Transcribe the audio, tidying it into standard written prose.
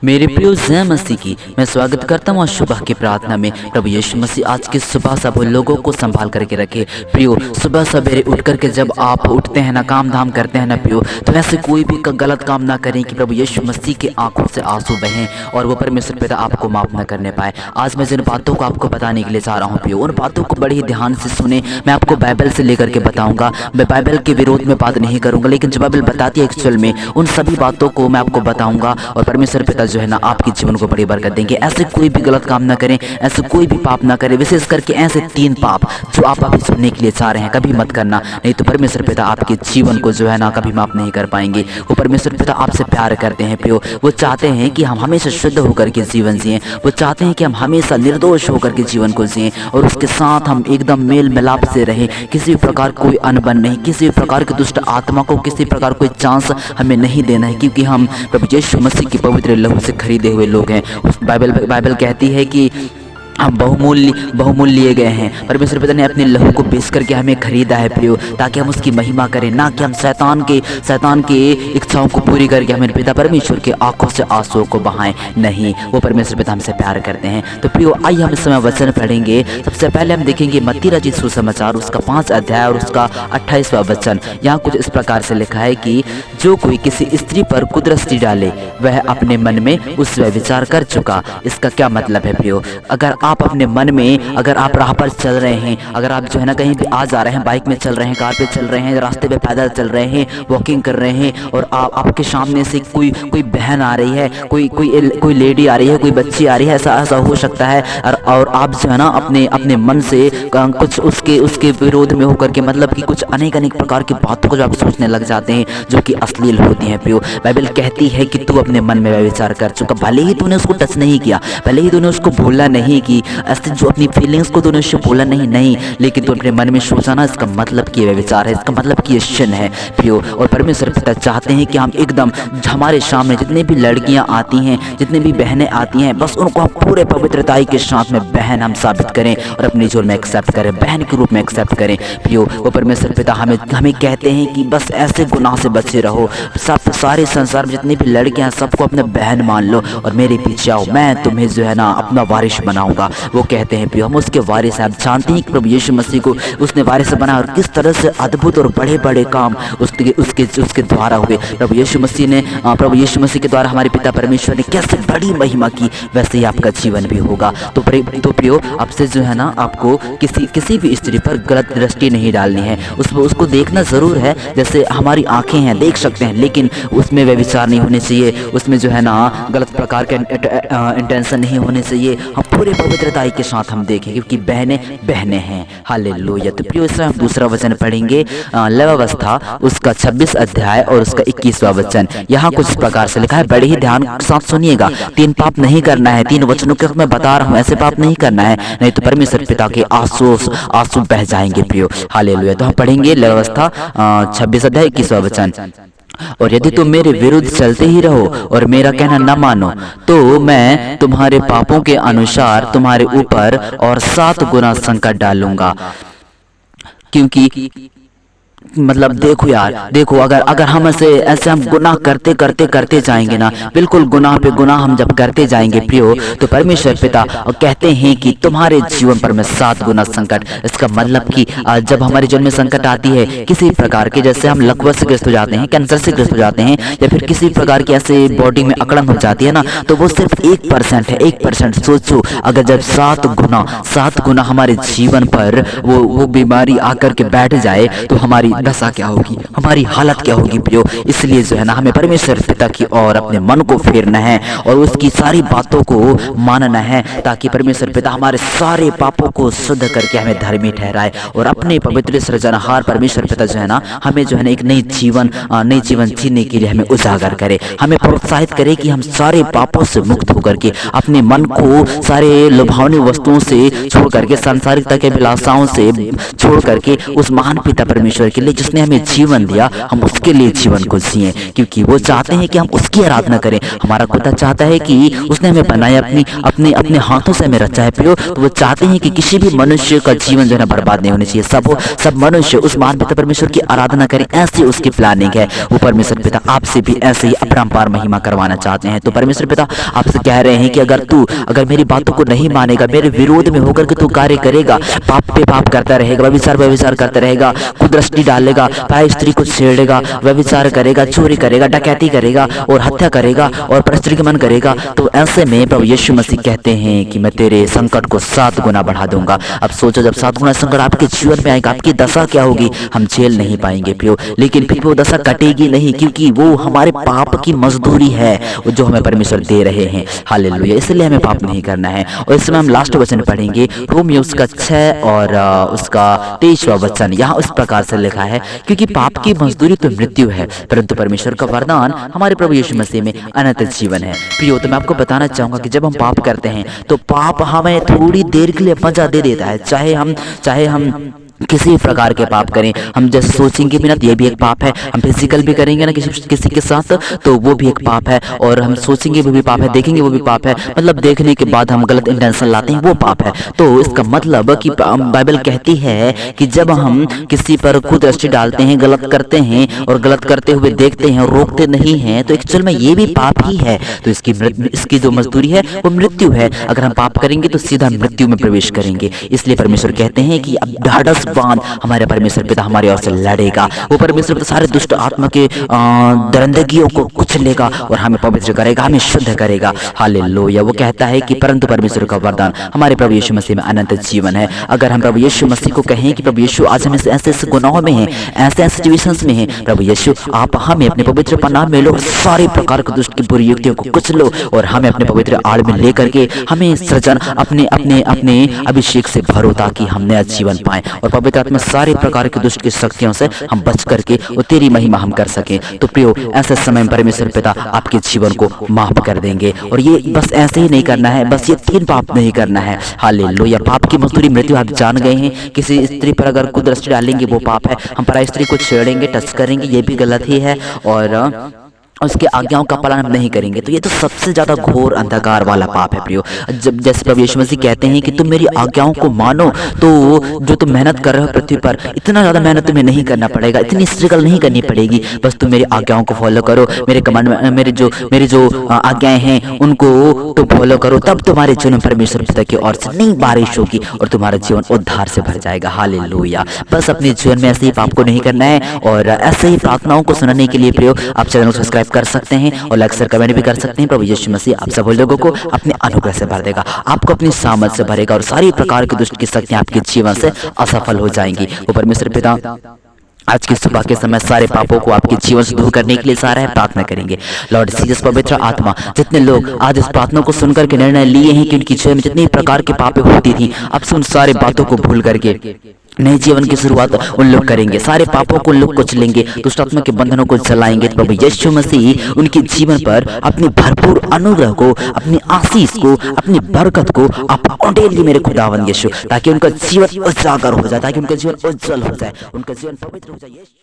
मेरे प्रिय जय मसीह की मैं स्वागत करता हूँ सुबह की प्रार्थना में। प्रभु यीशु मसीह आज की सुबह सब लोगों को संभाल करके रखे। प्रियो, सुबह सवेरे उठ करके जब आप उठते हैं ना, काम धाम करते हैं ना प्रियो, तो ऐसे कोई भी गलत काम ना करें कि प्रभु यीशु मसीह के आंखों से आंसू बहें और वो परमेश्वर पिता आपको माफ न करने पाए। आज मैं जिन बातों को आपको बताने के लिए चाह रहा हूँ प्रियो, उन बातों को बड़ी ही ध्यान से सुने। मैं आपको बाइबल से लेकर के बताऊंगा। मैं बाइबल के विरोध में बात नहीं करूंगा, लेकिन जो बाइबल बताती है एक्चुअल में उन सभी बातों को मैं आपको बताऊंगा और परमेश्वर पिता जो है ना आपके जीवन को बड़ी बरकत देंगे। ऐसे कोई भी गलत काम ना करें, ऐसे कोई भी पाप ना करें, विशेष करके ऐसे 3 पाप जो आप अभी सुनने के लिए चाह रहे हैं कभी मत करना, नहीं तो परमेश्वर पिता आपके जीवन को जो है ना कभी माफ नहीं कर पाएंगे। वो परमेश्वर पिता आपसे प्यार करते हैं प्रियो, वो चाहते हैं कि हम हमेशा शुद्ध होकर के जीवन जिएं, वो चाहते हैं कि हम हमेशा निर्दोष होकर के जीवन को जिएं और उसके साथ हम एकदम मेल मिलाप से रहें। किसी भी प्रकार कोई अनबन नहीं, किसी भी प्रकार की दुष्ट आत्मा को किसी प्रकार कोई चांस हमें नहीं देना है, क्योंकि हम प्रभु यीशु मसीह के पवित्र लहू से खरीदे हुए लोग हैं। बाइबल कहती है कि हम बहुमूल्य लिए गए हैं। परमेश्वर पिता ने अपने लहू को बेच करके हमें खरीदा है प्रियो, ताकि हम उसकी महिमा करें, ना कि हम शैतान के इच्छाओं को पूरी करके हमें पिता परमेश्वर के आंखों से आंसुओं को बहाएं। नहीं, वो परमेश्वर पिता हमसे प्यार करते हैं। तो प्रियो, आइए हम इस समय वचन पढ़ेंगे। सबसे पहले हम देखेंगे मत्ती रचित सुसमाचार उसका 5 अध्याय और उसका 28वां वचन। यहाँ कुछ इस प्रकार से लिखा है कि जो कोई किसी स्त्री पर कुदृष्टि डाले वह अपने मन में उस विचार कर चुका। इसका क्या मतलब है प्रियो? अगर आप अपने मन में, अगर आप राह पर चल रहे हैं, अगर आप जो है ना कहीं भी आ जा रहे हैं, बाइक में चल रहे हैं, कार पे चल रहे हैं, रास्ते पे पैदल चल रहे हैं, वॉकिंग कर रहे हैं और आपके सामने से कोई बहन आ रही है, कोई लेडी आ रही है, कोई बच्ची आ रही है, ऐसा हो सकता है और आप जो है ना अपने मन से कुछ उसके विरोध में होकर के, मतलब कि कुछ अनेक प्रकार की बातों को जो आप सोचने लग जाते हैं जो कि अश्लील होती हैं प्रियो। बाइबल कहती है कि तू अपने मन में विचार कर चुका। भले ही तूने उसको टच नहीं किया, भले ही तूने उसको भूला नहीं कि ऐसे जो अपनी फीलिंग्स को तूने उससे बोला नहीं, लेकिन तू अपने मन में सोचा ना, इसका मतलब कि ये विचार है, इसका मतलब कि ये sin है प्रियो। और परमेश्वर पिता चाहते हैं कि हम एकदम हमारे सामने जितने भी लड़कियां आती हैं, जितने भी बहनें आती हैं, बस उनको हम पूरे पवित्रताई के साथ में बहन हम साबित करें और अपने जीवन में एक्सेप्ट करें, बहन के रूप में एक्सेप्ट करें प्रियो। वो परमेश्वर पिता हमें कहते हैं कि बस ऐसे गुनाह से बचे रहो। सारे संसार में जितनी भी लड़कियां सबको अपने बहन मान लो और मेरे पीछे आओ, मैं तुम्हें जो है ना अपना वारिस बनाऊंगा। वो कहते हैं प्रियो, हम उसके वारिस हैं। आप जानते हैं कि प्रभु यीशु मसीह को उसने वारिस बनाया और किस तरह से अद्भुत और बड़े काम उसके द्वारा हुए। प्रभु यीशु मसीह के द्वारा हमारे पिता परमेश्वर ने कैसे बड़ी महिमा की, वैसे ही आपका जीवन भी होगा। तो प्रियो, आपसे जो है ना आपको किसी भी स्त्री पर गलत दृष्टि नहीं डालनी है। उसको देखना जरूर है, जैसे हमारी आंखें हैं देख सकते हैं, लेकिन उसमें वे विचार नहीं होने चाहिए, उसमें जो है ना गलत प्रकार के इंटेंशन नहीं होने चाहिए। हम पूरे पवित्रताई के साथ हम देखें, क्योंकि बहनें हैं। हालेलुया। तो प्रियो, इसमें हम दूसरा वचन पढ़ेंगे, लवावस्था उसका 26 अध्याय और उसका 21वां वचन। यहाँ कुछ इस प्रकार से लिखा है, बड़े ही ध्यान के साथ सुनिएगा। 3 पाप नहीं करना है, 3 वचनों के मैं बता रहा हूँ, ऐसे पाप नहीं करना है, नहीं तो परमेश्वर पिता के आंसू बह जाएंगे प्रियो। हालेलुया। तो हम पढ़ेंगे लवावस्था 26 अध्याय 21वां वचन। और यदि तुम मेरे विरुद्ध चलते ही रहो और मेरा कहना न मानो, तो मैं तुम्हारे पापों के अनुसार तुम्हारे ऊपर और 7 गुना संकट डालूंगा। क्योंकि मतलब देखो यार, देखो अगर हम ऐसे हम गुनाह करते जाएंगे ना, बिल्कुल गुनाह पे गुनाह हम जब करते जाएंगे प्रियो, तो परमेश्वर पिता कहते हैं कि तुम्हारे जीवन पर मैं 7 गुना संकट। इसका मतलब कि जब हमारे जीवन में संकट आती है किसी प्रकार के, जैसे हम लकवा से ग्रस्त हो जाते हैं, कैंसर से ग्रस्त हो जाते हैं, या फिर किसी प्रकार की ऐसे बॉडी में अकड़न हो जाती है ना, तो वो सिर्फ 1% है। 1% सोचो, अगर जब 7 गुना हमारे जीवन पर वो बीमारी आकर के बैठ जाए तो हमारी दशा क्या होगी, हमारी हालत क्या होगी प्रियो। इसलिए जो है ना हमें परमेश्वर पिता की ओर अपने मन को फेरना है और उसकी सारी बातों को मानना है, ताकि परमेश्वर पिता हमारे सारे पापों को शुद्ध करके हमें धर्मी ठहराए और अपने पवित्र सृजनहार परमेश्वर पिता जो है ना हमें जो है ना एक नई जीवन जीने के लिए हमें उजागर करे, हमें प्रोत्साहित करे कि हम सारे पापों से मुक्त होकर के अपने मन को सारे लुभावनी वस्तुओं से छोड़ करके, सांसारिकता के अभिलाषाओं से छोड़ करके उस महान पिता परमेश्वर के लिए जिसने हमें जीवन दिया हम उसके लिए जीवन को जिए, क्योंकि वो चाहते हैं कि हम उसकी आराधना करें। हमारा खुदा चाहता है कि उसने हमें बनाया, अपने अपने हाथों से हमें रचा है प्रियो। तो वो चाहते हैं कि किसी भी मनुष्य का जीवन जो है बर्बाद नहीं होनी चाहिए, सब मनुष्य उस महान पिता परमेश्वर की आराधना करें, ऐसी उसकी प्लानिंग है। वो परमेश्वर पिता आपसे भी ऐसे ही अपरंपार महिमा करवाना चाहते हैं। तो परमेश्वर पिता आपसे कह रहे हैं कि अगर मेरी बातों को नहीं मानेगा, मेरे विरोध में होकर के तू कार्य करेगा, पाप पे पाप करता रहेगा, व्यभिचार करता रहेगा, कुदृष्टि डालेगा, पराई स्त्री को छेड़ेगा, व्यभिचार करेगा, चोरी करेगा, डकैती करेगा और हत्या करेगा और परस्त्रीगमन करेगा, तो ऐसे में प्रभु यीशु मसीह कहते हैं कि मैं तेरे संकट को 7 गुना बढ़ा दूंगा। अब सोचो, जब 7 गुना संकट आपके जीवन में आएगा, आपकी दशा क्या होगी? हम झेल नहीं पाएंगे प्रियो, लेकिन फिर वो दशा कटेगी नहीं, क्योंकि वो हमारे पाप की मजदूरी है जो हमें परमेश्वर दे रहे हैं। हालेलुया। इसलिए हमें पाप नहीं करना है। और इसमें हम लास्ट वचन पढ़ेंगे, रोमियो उसका 6 और उसका 23वां वचन। यहाँ उस प्रकार से लिखा है, क्योंकि पाप की मजदूरी तो मृत्यु है, परंतु परमेश्वर का वरदान हमारे प्रभु यीशु मसीह में अनंत जीवन है। प्रियो, तो मैं आपको बताना चाहूंगा कि जब हम पाप करते हैं तो पाप हमें थोड़ी देर के लिए मजा दे देता है, चाहे हम किसी भी प्रकार के पाप करें। हम जैसे सोचेंगे भी ना तो ये भी एक पाप है, हम फिजिकल भी करेंगे ना किसी के साथ तो वो भी एक पाप है, और हम सोचेंगे वो भी पाप है, देखेंगे वो भी पाप है, मतलब देखने के बाद हम गलत इंटेंशन लाते हैं, वो पाप है। तो इसका मतलब कि बाइबल कहती है कि जब हम किसी पर कुदृष्टि डालते हैं, गलत करते हैं और गलत करते हुए देखते हैं और रोकते नहीं हैं, तो एक्चुअल में ये भी पाप ही है। तो इसकी जो मजदूरी है वो मृत्यु है। अगर हम पाप करेंगे तो सीधा मृत्यु में प्रवेश करेंगे। इसलिए परमेश्वर कहते हैं कि अब ढाढ़स बांध, हमारे परमेश्वर पिता हमारे ओर से लड़ेगा। वो परमेश्वर पिता सारे दुष्ट आत्मा के दरिंदगियों को कुचलेगा और हमें पवित्र करेगा, हमें शुद्ध करेगा। हालेलुया। वो कहता है कि परंतु परमेश्वर का वरदान हमारे प्रभु यीशु मसीह में अनंत जीवन है। अगर हम प्रभु यीशु मसीह को कहें कि प्रभु यीशु आज हम ऐसे गुनाहों में हैं, ऐसे सिचुएशंस में हैं, प्रभु यीशु आप हमें अपने पवित्र पनाह में लो, सारे प्रकार के दुष्ट की बुरी युक्तियों को कुचलो और हमें अपने पवित्र आड़ में लेकर के हमें सृजन अपने अपने अपने अभिषेक से भरो, ताकि हम नया जीवन पाएं और पवित्र आत्मा सारे प्रकार की दुष्ट की शक्तियों से हम बच करके और तेरी महिमा हम कर सकें। तो प्रियो, ऐसे समय में परमेश्वर पिता आपके जीवन को माफ कर देंगे। और ये बस ऐसे ही नहीं करना है, बस ये 3 पाप नहीं करना है। हालेलुया। पाप की मजदूरी मृत्यु, आप जान गए हैं। किसी स्त्री पर अगर कुदृष्टि डालेंगे वो पाप है, हम पराई स्त्री को छेड़ेंगे, टच करेंगे, ये भी गलत ही है, और उसके आज्ञाओं का पालन हम नहीं करेंगे तो ये तो सबसे ज्यादा घोर अंधकार वाला पाप है प्रियो। जब जैसे प्रभु यीशु मसीह कहते हैं कि तुम मेरी आज्ञाओं को मानो, तो जो तुम मेहनत कर रहे हो पृथ्वी पर, इतना ज्यादा मेहनत तुम्हें नहीं करना पड़ेगा, इतनी स्ट्रगल नहीं करनी पड़ेगी, बस तुम मेरी आज्ञाओं को फॉलो करो, मेरे कमांड, मेरी जो आज्ञाएं हैं उनको तुम फॉलो करो, तब तुम्हारे जीवन में परमेश्वर पिता की ओर से नई बारिश होगी और तुम्हारा जीवन उद्धार से भर जाएगा। हालेलुया। बस अपने जीवन में ऐसे ही पाप को नहीं करना है, और ऐसे ही प्रार्थनाओं को सुनने के लिए प्रियो आप चैनल को सब्सक्राइब कर सकते हैं और लाइक शेयर कमेंट भी कर सकते हैं। प्रभु यीशु मसीह आप सब लोगों को अपने अनुग्रह से भर देगा, आपको अपनी सामर्थ से भरेगा और सारी प्रकार की दुष्ट की शक्तियां आपके जीवन से असफल हो जाएंगी। वो परमेश्वर पिता आज की सुबह के समय सारे पापों को आपके जीवन से दूर करने के लिए सारा है प्रार्थना करेंगे। लॉर्ड जीसस पवित्र आत्मा, जितने लोग आज इस प्रार्थना को सुनकर के निर्णय लिए हैं कि उनकी जीवन में जितनी प्रकार के पाप होती थी, अब से उन सारे बातों को भूल करके नए जीवन की शुरुआत उन लोग करेंगे, सारे पापों को उन लोग कुचलेंगे, दुष्ट आत्मा के बंधनों को जलाएंगे। तो प्रभु यीशु मसीह उनके जीवन पर अपनी भरपूर अनुग्रह को, अपनी आशीष को, अपनी बरकत को आप उंडेलिए मेरे खुदावंद यीशु, ताकि उनका जीवन उजागर हो जाए, ताकि उनका जीवन उज्जवल हो जाए, उनका जीवन पवित्र हो जाए।